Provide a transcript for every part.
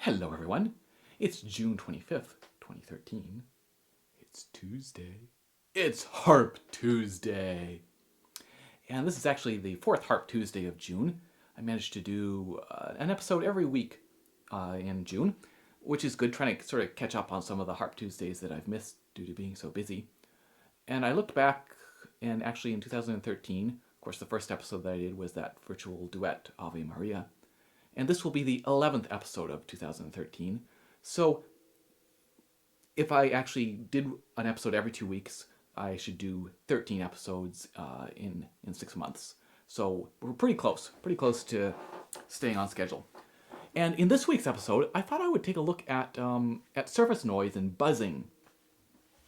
Hello everyone, it's June 25th, 2013. It's Tuesday. It's Harp Tuesday. And this is actually the fourth Harp Tuesday of June. I managed to do an episode every week in June, which is good, trying to sort of catch up on some of the Harp Tuesdays that I've missed due to being so busy. And I looked back, and actually in 2013, of course the first episode that I did was that virtual duet, Ave Maria. And this will be the 11th episode of 2013. So if I actually did an episode every 2 weeks, I should do 13 episodes in 6 months. So we're pretty close to staying on schedule. And in this week's episode, I thought I would take a look at surface noise and buzzing,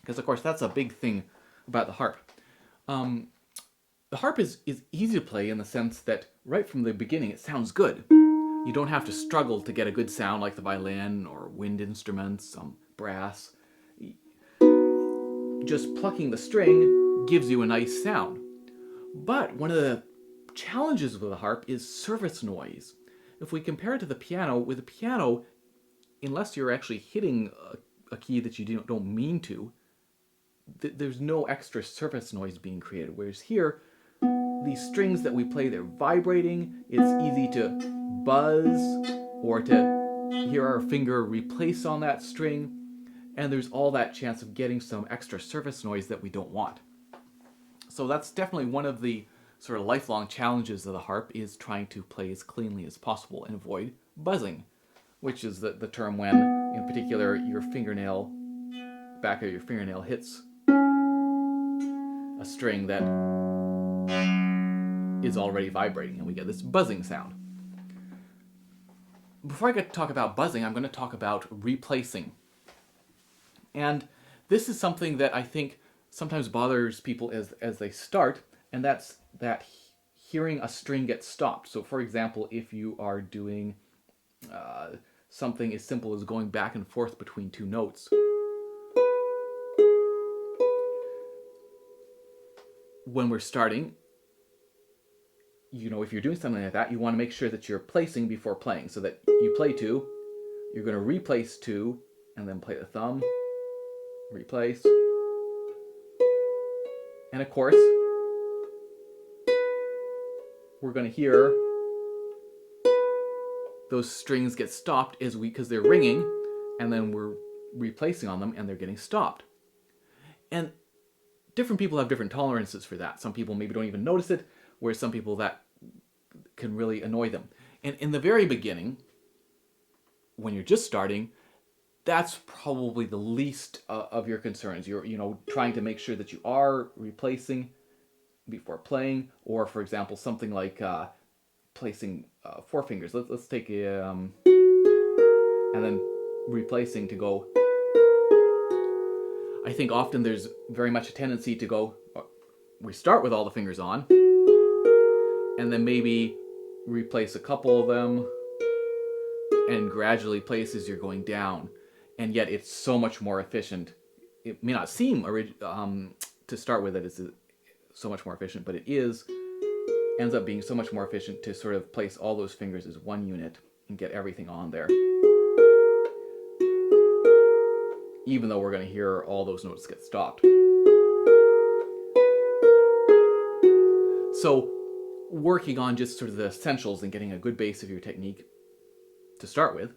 because of course that's a big thing about the harp. The harp is easy to play in the sense that right from the beginning it sounds good. You don't have to struggle to get a good sound like the violin or wind instruments, brass. Just plucking the string gives you a nice sound. But one of the challenges with the harp is surface noise. If we compare it to the piano, with the piano, unless you're actually hitting a key that you don't mean to, there's no extra surface noise being created. Whereas here, these strings that we play, they're vibrating. It's easy to buzz or to hear our finger replace on that string, and there's all that chance of getting some extra surface noise that we don't want. So that's definitely one of the sort of lifelong challenges of the harp, is trying to play as cleanly as possible and avoid buzzing, which is the term when, in particular, your fingernail, back of your fingernail hits a string that is already vibrating, and we get this buzzing sound. Before I get to talk about buzzing, I'm going to talk about replacing. And this is something that I think sometimes bothers people as they start, and that's that hearing a string get stopped. So for example, if you are doing something as simple as going back and forth between two notes, when we're starting, if you're doing something like that, you want to make sure that you're placing before playing, so that you play two, you're going to replace two, and then play the thumb, replace, and of course, we're going to hear those strings get stopped because they're ringing, and then we're replacing on them, and they're getting stopped. And different people have different tolerances for that. Some people maybe don't even notice it, whereas some people that can really annoy them. And in the very beginning, when you're just starting, that's probably the least of your concerns. You're trying to make sure that you are replacing before playing, or for example, something like placing four fingers. Let's take and then replacing to go. I think often there's very much a tendency to go, we start with all the fingers on, and then maybe replace a couple of them, and gradually place as you're going down. And yet it's so much more efficient. It may not seem to start with that it's so much more efficient, but it ends up being so much more efficient to sort of place all those fingers as one unit and get everything on there, even though we're going to hear all those notes get stopped. So working on just sort of the essentials and getting a good base of your technique to start with.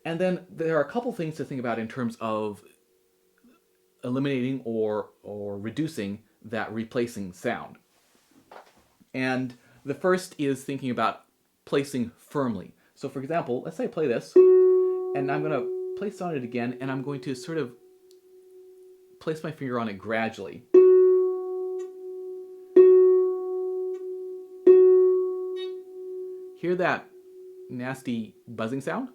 And then there are a couple things to think about in terms of eliminating or reducing that replacing sound. And the first is thinking about placing firmly. So for example, let's say I play this, and I'm going to place on it again, and I'm going to sort of place my finger on it gradually. Hear that nasty buzzing sound?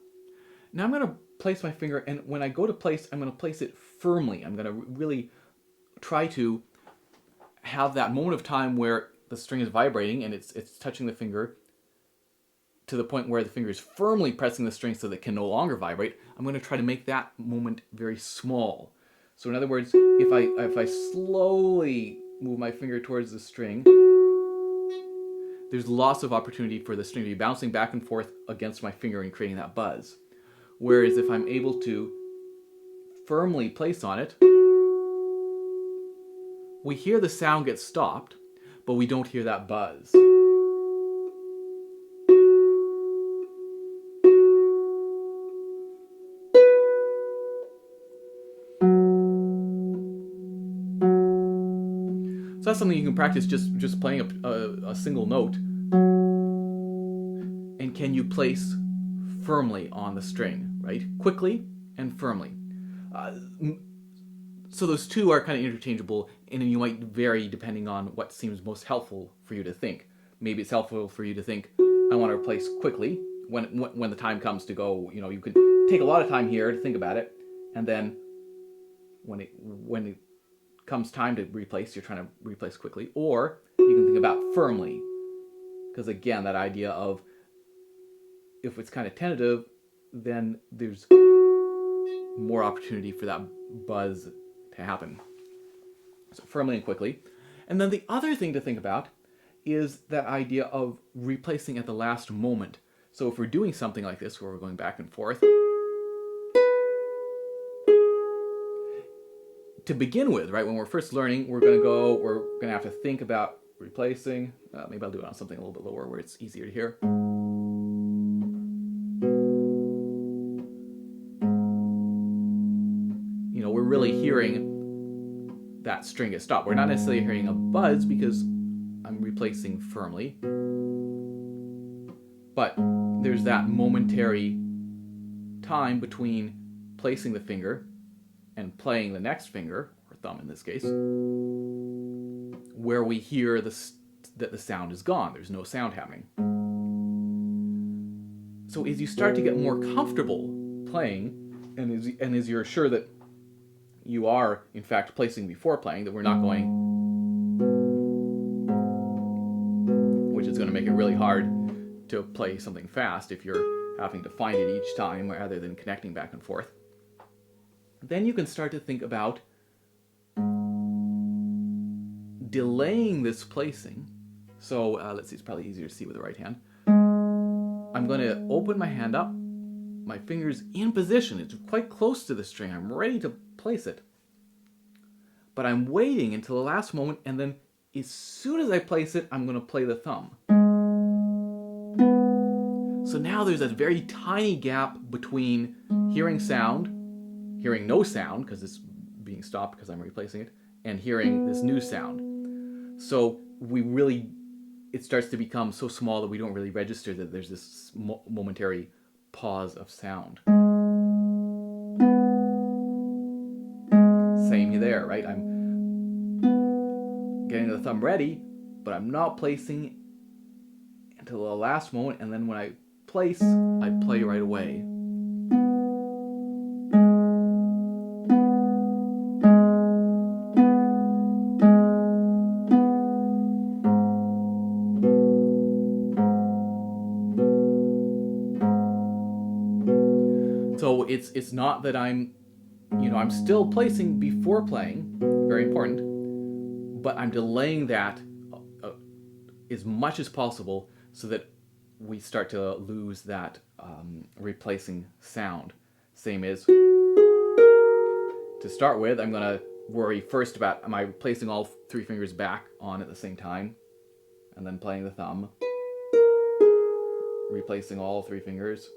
Now I'm going to place my finger, and when I go to place, I'm going to place it firmly. I'm going to really try to have that moment of time where the string is vibrating and it's touching the finger to the point where the finger is firmly pressing the string so that it can no longer vibrate. I'm going to try to make that moment very small. So in other words, if I slowly move my finger towards the string, there's lots of opportunity for the string to be bouncing back and forth against my finger and creating that buzz. Whereas if I'm able to firmly place on it, we hear the sound get stopped, but we don't hear that buzz. So that's something you can practice, just playing a single note. And can you place firmly on the string, right? Quickly and firmly. So those two are kind of interchangeable, and you might vary depending on what seems most helpful for you to think. Maybe it's helpful for you to think, I want to replace quickly when the time comes to go. You can take a lot of time here to think about it, and then when it comes time to replace, you're trying to replace quickly. Or you can think about firmly, because again, that idea of if it's kind of tentative, then there's more opportunity for that buzz to happen. So firmly and quickly. And then the other thing to think about is that idea of replacing at the last moment. So if we're doing something like this where we're going back and forth, to begin with, right, when we're first learning, we're going to have to think about replacing. Maybe I'll do it on something a little bit lower where it's easier to hear. We're really hearing that string get stopped. We're not necessarily hearing a buzz because I'm replacing firmly. But there's that momentary time between placing the finger and playing the next finger, or thumb in this case, where we hear that the sound is gone. There's no sound happening. So as you start to get more comfortable playing, and as you're sure that you are, in fact, placing before playing, that we're not going, which is going to make it really hard to play something fast if you're having to find it each time rather than connecting back and forth. Then you can start to think about delaying this placing. So let's see, it's probably easier to see with the right hand. I'm going to open my hand up, my finger's in position, it's quite close to the string, I'm ready to place it. But I'm waiting until the last moment, and then as soon as I place it, I'm going to play the thumb. So now there's a very tiny gap between hearing sound, hearing no sound because it's being stopped because I'm replacing it, and hearing this new sound. So it starts to become so small that we don't really register that there's this momentary pause of sound. Same there, right? I'm getting the thumb ready, but I'm not placing until the last moment, and then when I place, I play right away. So it's not that I'm still placing before playing, very important, but I'm delaying that as much as possible so that we start to lose that replacing sound. Same as, to start with, I'm going to worry first about, am I placing all three fingers back on at the same time? And then playing the thumb. Replacing all three fingers.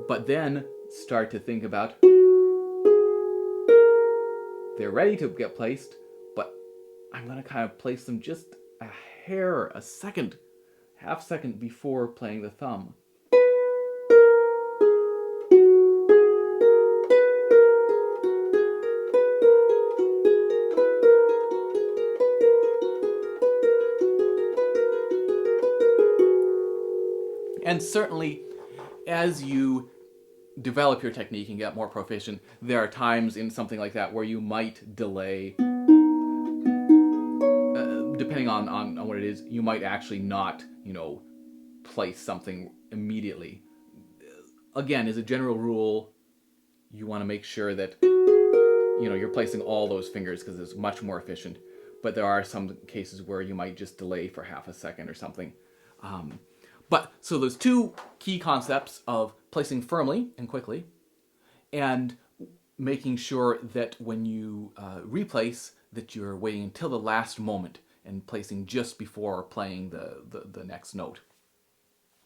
But then start to think about, they're ready to get placed, but I'm going to kind of place them just a hair, a second, half second before playing the thumb. And certainly, as you develop your technique and get more proficient, there are times in something like that where you might delay. Depending on what it is, you might actually not, place something immediately. Again, as a general rule, you want to make sure that you're placing all those fingers because it's much more efficient. But there are some cases where you might just delay for half a second or something. But so there's two key concepts of placing firmly and quickly, and making sure that when you replace, that you're waiting until the last moment and placing just before playing the next note.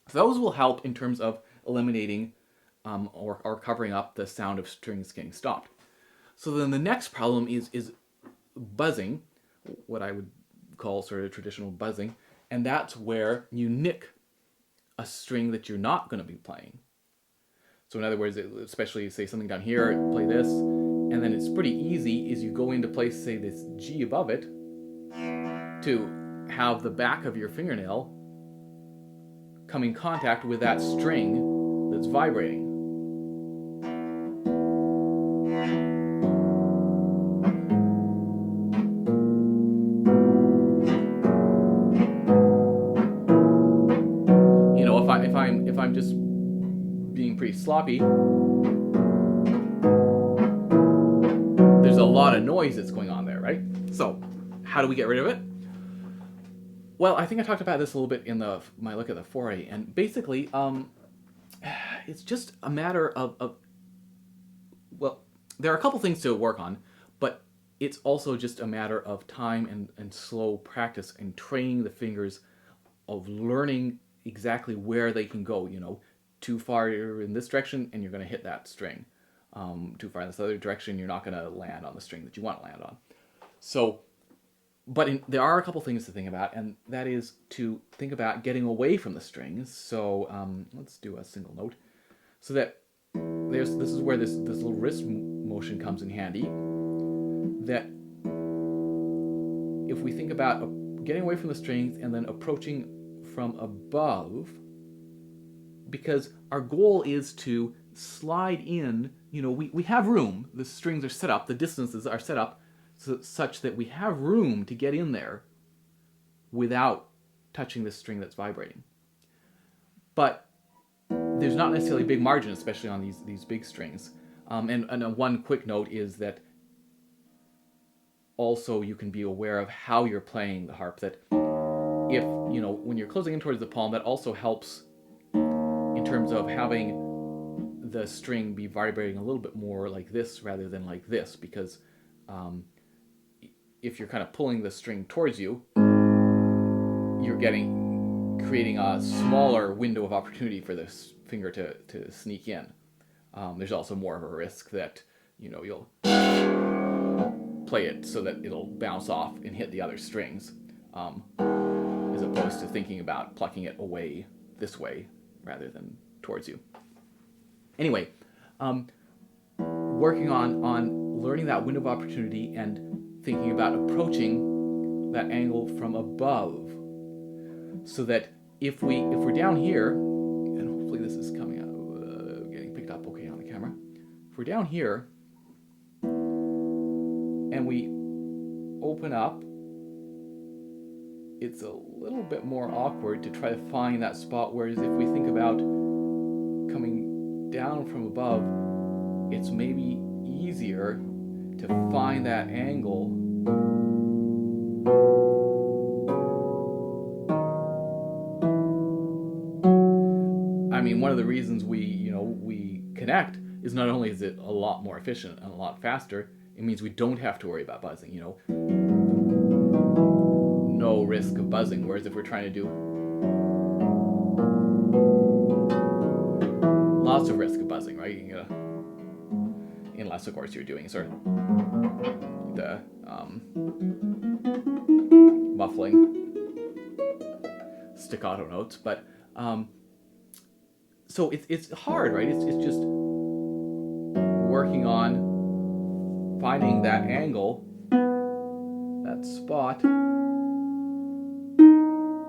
So those will help in terms of eliminating or covering up the sound of strings getting stopped. So then the next problem is buzzing, what I would call sort of traditional buzzing, and that's where you nick a string that you're not going to be playing. So in other words, especially say something down here, play this, and then it's pretty easy is you go into place, say this G above it, to have the back of your fingernail come in contact with that string that's vibrating. If I'm just being pretty sloppy, there's a lot of noise that's going on there, right? So how do we get rid of it? Well, I think I talked about this a little bit in my look at the 4A, and basically it's just a matter of well, there are a couple things to work on, but it's also just a matter of time and slow practice and training the fingers, of learning exactly where they can go. Too far in this direction and you're going to hit that string. Too far in this other direction, you're not going to land on the string that you want to land on. So, but there are a couple things to think about, and that is to think about getting away from the strings. So let's do a single note. So that this is where this little wrist motion comes in handy. That if we think about getting away from the strings and then approaching from above, because our goal is to slide in, we have room, the strings are set up, the distances are set up such that we have room to get in there without touching this string that's vibrating. But there's not necessarily a big margin, especially on these big strings. And one quick note is that also you can be aware of how you're playing the harp, that if, when you're closing in towards the palm, that also helps in terms of having the string be vibrating a little bit more like this rather than like this, because if you're kind of pulling the string towards you, you're creating a smaller window of opportunity for this finger to sneak in. There's also more of a risk that, you'll play it so that it'll bounce off and hit the other strings, as opposed to thinking about plucking it away this way rather than towards you. Anyway, working on learning that window of opportunity and thinking about approaching that angle from above, so that if we're down here, and hopefully this is coming out, getting picked up okay on the camera. If we're down here and we open up, it's a little bit more awkward to try to find that spot, whereas if we think about coming down from above, it's maybe easier to find that angle one of the reasons we connect is not only is it a lot more efficient and a lot faster, it means we don't have to worry about buzzing, no risk of buzzing. Whereas if we're trying to do lots of risk of buzzing, right? You gotta, unless of course you're doing sort of the muffling staccato notes, but so it's hard, right? It's just working on finding that angle, that spot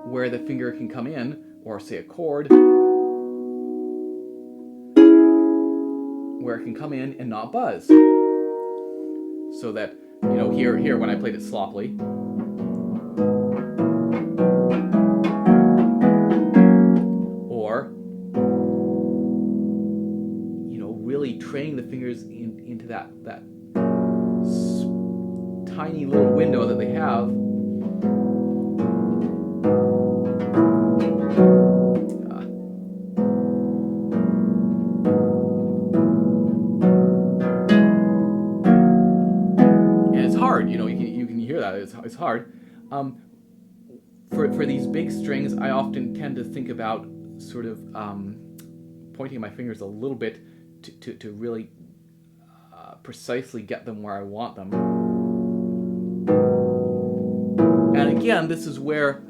where the finger can come in, or say a chord where it can come in and not buzz. So that, here when I played it sloppily, or really training the fingers into that tiny little window that they have. And it's hard, you know, you can hear that, it's hard. For these big strings, I often tend to think about sort of pointing my fingers a little bit to really precisely get them where I want them. And again, this is where,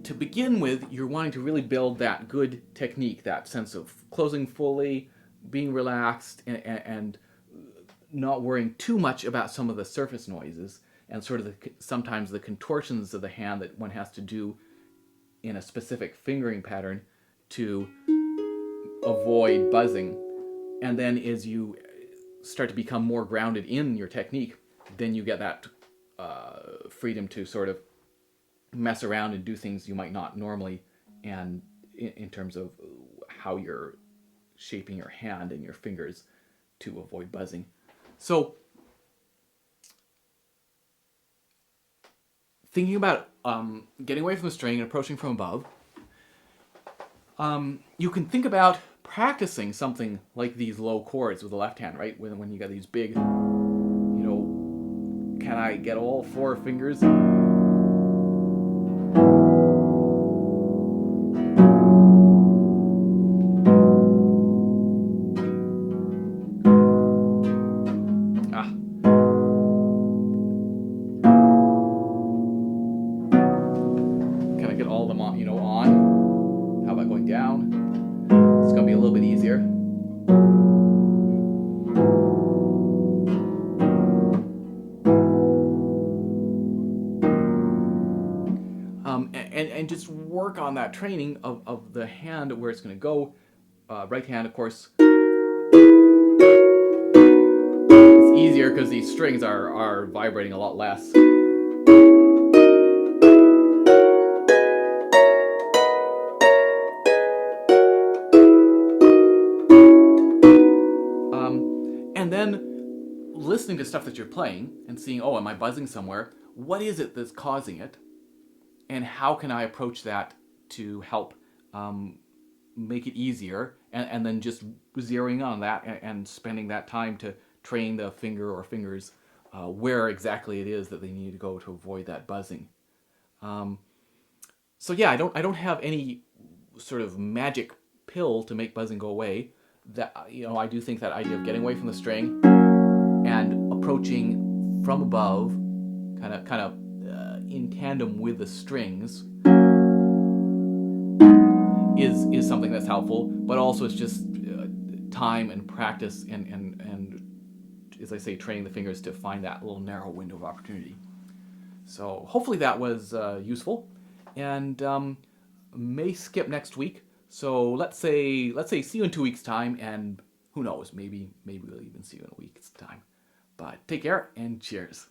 to begin with, you're wanting to really build that good technique, that sense of closing fully, being relaxed, and not worrying too much about some of the surface noises and sort of sometimes the contortions of the hand that one has to do in a specific fingering pattern to avoid buzzing. And then as you start to become more grounded in your technique, then you get that freedom to sort of mess around and do things you might not normally, and in terms of how you're shaping your hand and your fingers to avoid buzzing. So thinking about getting away from the string and approaching from above, you can think about practicing something like these low chords with the left hand, right? When you got these big, you know, can I get all four fingers? Can I get all of them on, you know, on? How about going down? It's going to be a little bit easier. And just work on that training of the hand where it's going to go. Right hand, of course, it's easier because these strings are vibrating a lot less. And then listening to stuff that you're playing and seeing, oh, am I buzzing somewhere? What is it that's causing it? And how can I approach that to help make it easier? And then just zeroing on that and spending that time to train the finger or fingers where exactly it is that they need to go to avoid that buzzing. So yeah, I don't have any sort of magic pill to make buzzing go away. That, you know, I do think that idea of getting away from the string and approaching from above, kind of in tandem with the strings, is something that's helpful. But also, it's just time and practice and as I say, training the fingers to find that little narrow window of opportunity. So hopefully that was useful, and may skip next week. So let's say see you in 2 weeks' time, and who knows, maybe we'll even see you in a week's time. But take care and cheers.